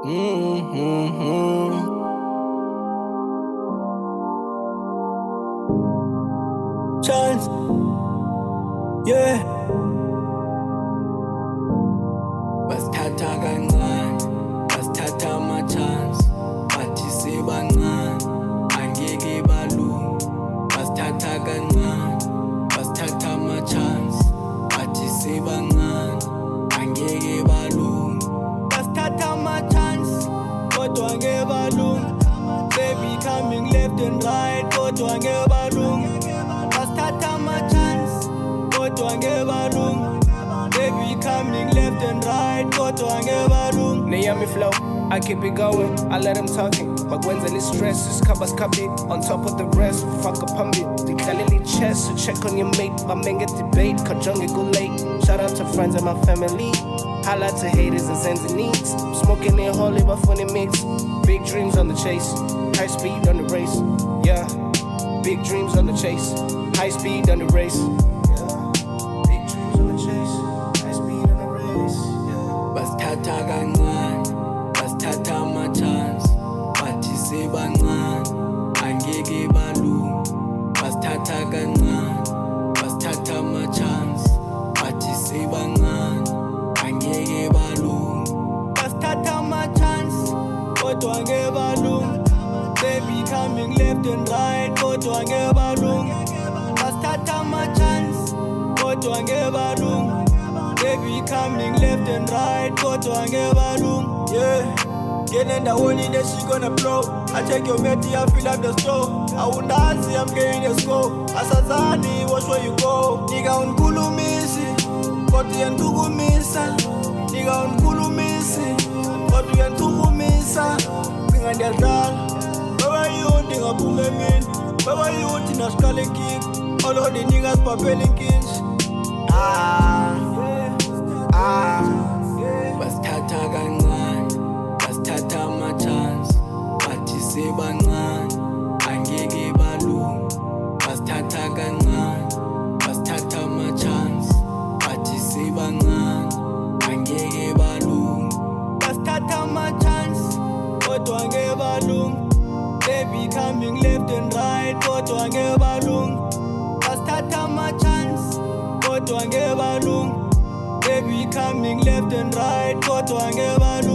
Mm-hmm. Chance, yeah. Basithatha kancane, basithatha ama-chance. Bathi sebancane, angeke balunge. Basithatha kancane, basithatha ama-chance. Bathi sebancane, angeke balunge. Basithatha ama-chance, kodwa angeke balunge. They be coming left and right, kodwa angeke balunge. Basithatha ama-chance, kodwa angeke balunge. They be coming left and right, kodwa angeke balunge. Neyami flow, I keep it going, I let him talking. Makwenzela stress, isikhaba's copy. On top of the rest, fuck up on me. Didlaleli chess, so check on your mate. Bamenge debate, kajonge go late. Shout out to friends and my family. Holla to haters and sends and needs. Smoking in holy but funny mix. Big dreams on the chase, high speed on the race. Yeah, big dreams on the chase, high speed on the race. Big dreams on the chase, high speed on the race. Basithatha kancane, basithatha ama-chance. Bathi sebancane, angeke balunge. Basithatha kancane, basithatha ama-chance. Bathi sebancane, angeke balunge. Basithatha ama-chance, kodwa angeke balunge. They be coming left and right, kodwa angeke balunge. Basithatha ama-chance, kodwa angeke balunge. They be coming left and right, kodwa angeke balunge. Yeah, ngene endaweni le she gonna blow. I check your meti, I fill up the store. Awundazi, I'm getting the score. Asazani, watch where you go. Nigga unkulumisi, kodwa uyantukumisa. Nigga unkulumisi, kodwa uyantukumisa. Mina ndiyadlala, baba youth ngaphume emini. Baba youth nasikale kick. All of the niggas papelin kins. Basithatha kancane, basithatha ama-chance. Bathi sebancane, angeke balunge. Basithatha kancane, basithatha ama-chance. Bathi sebancane, angeke balunge. Basithatha ama-chance, kodwa angeke balunge. They be coming left and right, kodwa angeke balunge. Basithatha ama-chance, kodwa angeke balunge. They be coming left and right, kodwa angeke balunge.